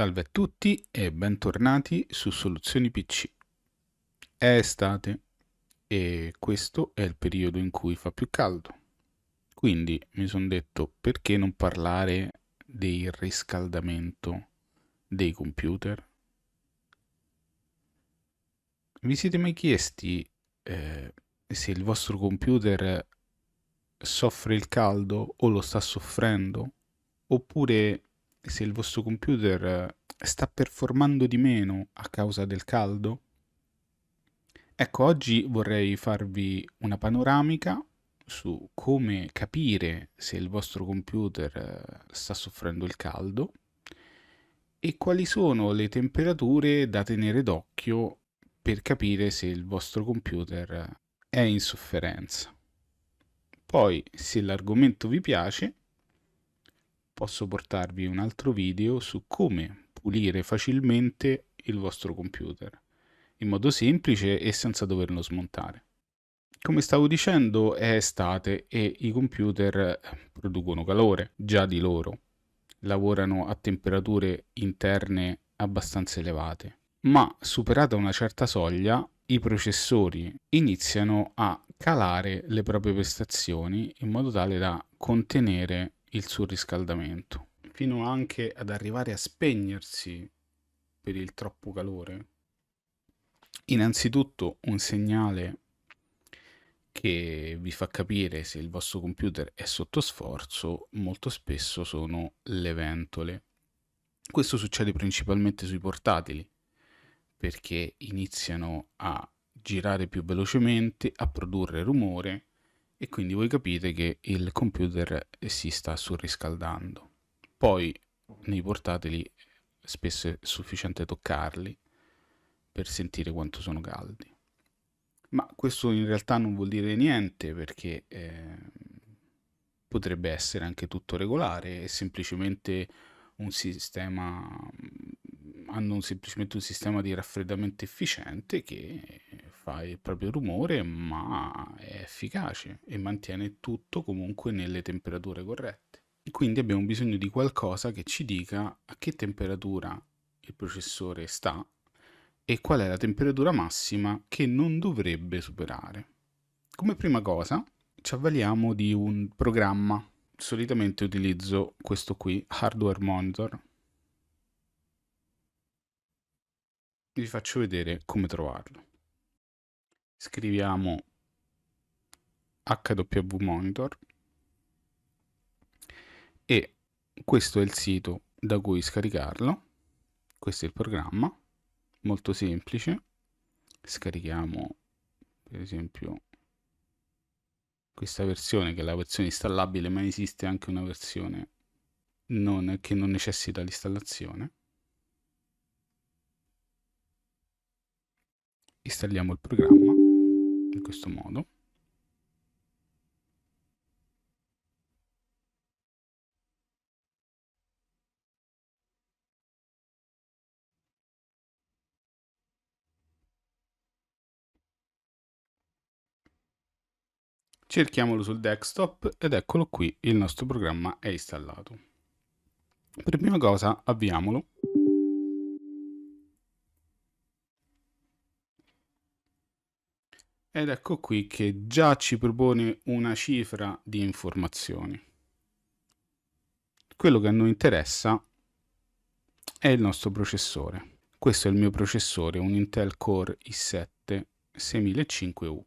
Salve a tutti e bentornati su Soluzioni PC. È estate e questo è il periodo in cui fa più caldo. Quindi mi sono detto perché non parlare del riscaldamento dei computer? Vi siete mai chiesti se il vostro computer soffre il caldo o lo sta soffrendo? Oppure se il vostro computer sta performando di meno a causa del caldo? Ecco, oggi vorrei farvi una panoramica su come capire se il vostro computer sta soffrendo il caldo e quali sono le temperature da tenere d'occhio per capire se il vostro computer è in sofferenza. Poi, se l'argomento vi piace, posso portarvi un altro video su come pulire facilmente il vostro computer, in modo semplice e senza doverlo smontare. Come stavo dicendo, è estate e i computer producono calore già di loro, lavorano a temperature interne abbastanza elevate, ma superata una certa soglia, i processori iniziano a calare le proprie prestazioni in modo tale da contenere il surriscaldamento, fino anche ad arrivare a spegnersi per il troppo calore. Innanzitutto un segnale che vi fa capire se il vostro computer è sotto sforzo molto spesso sono le ventole. Questo succede principalmente sui portatili perché iniziano a girare più velocemente, a produrre rumore e quindi voi capite che il computer si sta surriscaldando. Poi nei portatili spesso è sufficiente toccarli per sentire quanto sono caldi. Ma questo in realtà non vuol dire niente perché potrebbe essere anche tutto regolare, è semplicemente un sistema, hanno semplicemente un sistema di raffreddamento efficiente che fa il proprio rumore ma è efficace e mantiene tutto comunque nelle temperature corrette. Quindi abbiamo bisogno di qualcosa che ci dica a che temperatura il processore sta e qual è la temperatura massima che non dovrebbe superare. Come prima cosa ci avvaliamo di un programma. Solitamente utilizzo questo qui, Hardware Monitor. Vi faccio vedere come trovarlo. Scriviamo HW Monitor e questo è il sito da cui scaricarlo. Questo è il programma, molto semplice. Scarichiamo per esempio questa versione che è la versione installabile, ma esiste anche una versione che non necessita l'installazione. Installiamo il programma in questo modo. Cerchiamolo sul desktop ed eccolo qui, il nostro programma è installato. Per prima cosa avviamolo. Ed ecco qui che già ci propone una cifra di informazioni. Quello che a noi interessa è il nostro processore. Questo è il mio processore, un Intel Core i7 6005U.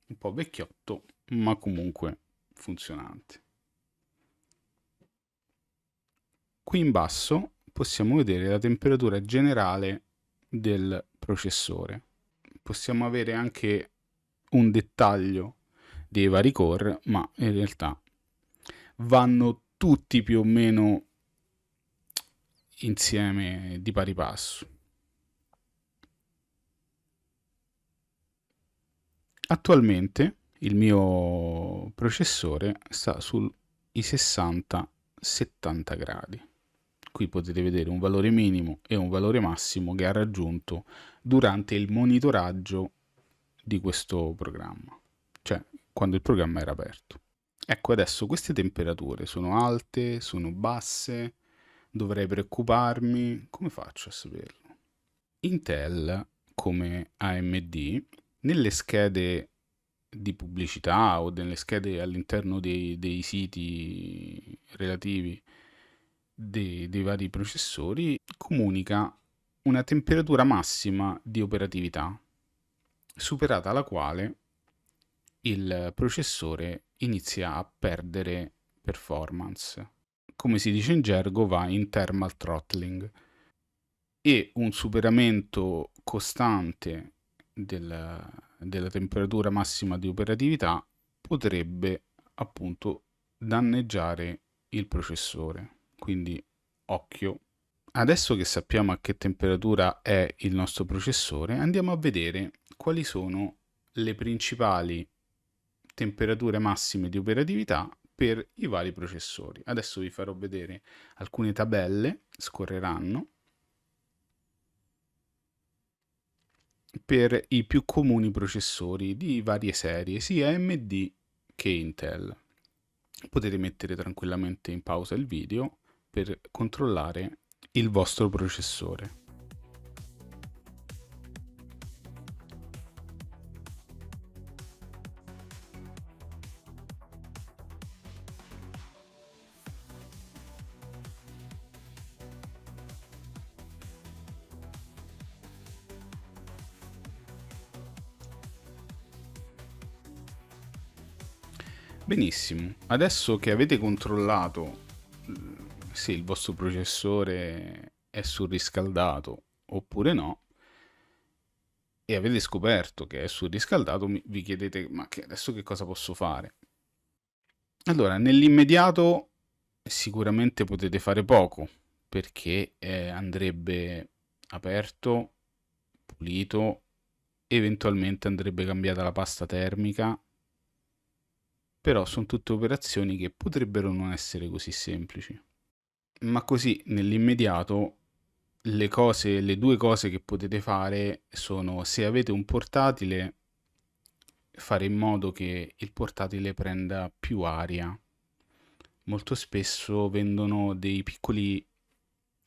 Un po' vecchiotto, ma comunque funzionante. Qui in basso possiamo vedere la temperatura generale del processore. Possiamo avere anche un dettaglio dei vari core, ma in realtà vanno tutti più o meno insieme di pari passo. Attualmente il mio processore sta sui 60-70 gradi. Qui potete vedere un valore minimo e un valore massimo che ha raggiunto durante il monitoraggio di questo programma, cioè quando il programma era aperto. Ecco, adesso queste temperature sono alte, sono basse, Dovrei preoccuparmi? Come faccio a saperlo? Intel, come AMD, nelle schede di pubblicità o nelle schede all'interno dei siti relativi dei vari processori, comunica una temperatura massima di operatività, superata la quale il processore inizia a perdere performance. Come si dice in gergo, va in thermal throttling, e un superamento costante della temperatura massima di operatività potrebbe appunto danneggiare il processore. Quindi occhio. Adesso che sappiamo a che temperatura è il nostro processore, andiamo a vedere quali sono le principali temperature massime di operatività per i vari processori. Adesso vi farò vedere alcune tabelle, scorreranno, per i più comuni processori di varie serie, sia AMD che Intel. Potete mettere tranquillamente in pausa il video per controllare il vostro processore. Benissimo, adesso che avete controllato se il vostro processore è surriscaldato oppure no, e avete scoperto che è surriscaldato, vi chiedete: ma adesso che cosa posso fare? Allora, nell'immediato sicuramente potete fare poco, perché andrebbe aperto, pulito, eventualmente andrebbe cambiata la pasta termica, però sono tutte operazioni che potrebbero non essere così semplici. Ma così nell'immediato le due cose che potete fare sono: se avete un portatile, fare in modo che il portatile prenda più aria. Molto spesso vendono dei piccoli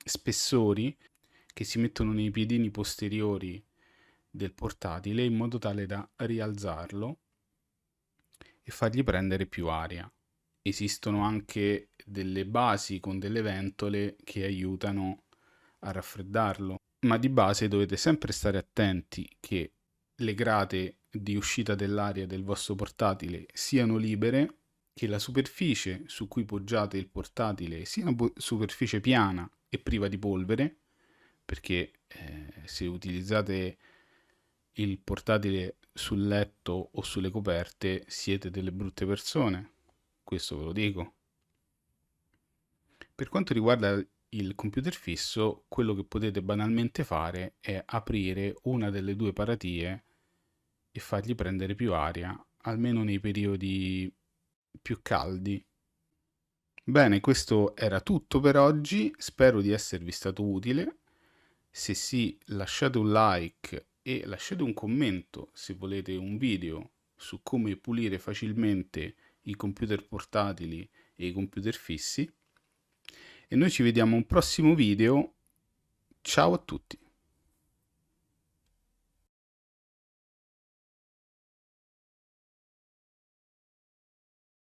spessori che si mettono nei piedini posteriori del portatile in modo tale da rialzarlo e fargli prendere più aria. Esistono anche delle basi con delle ventole che aiutano a raffreddarlo, ma di base dovete sempre stare attenti che le grate di uscita dell'aria del vostro portatile siano libere, che la superficie su cui poggiate il portatile sia una superficie piana e priva di polvere, perché se utilizzate il portatile sul letto o sulle coperte siete delle brutte persone, questo ve lo dico. Per quanto riguarda il computer fisso, quello che potete banalmente fare è aprire una delle due paratie e fargli prendere più aria, almeno nei periodi più caldi. Bene, questo era tutto per oggi, spero di esservi stato utile. Se sì, lasciate un like e lasciate un commento se volete un video su come pulire facilmente i computer portatili e i computer fissi. E noi ci vediamo a un prossimo video. Ciao a tutti!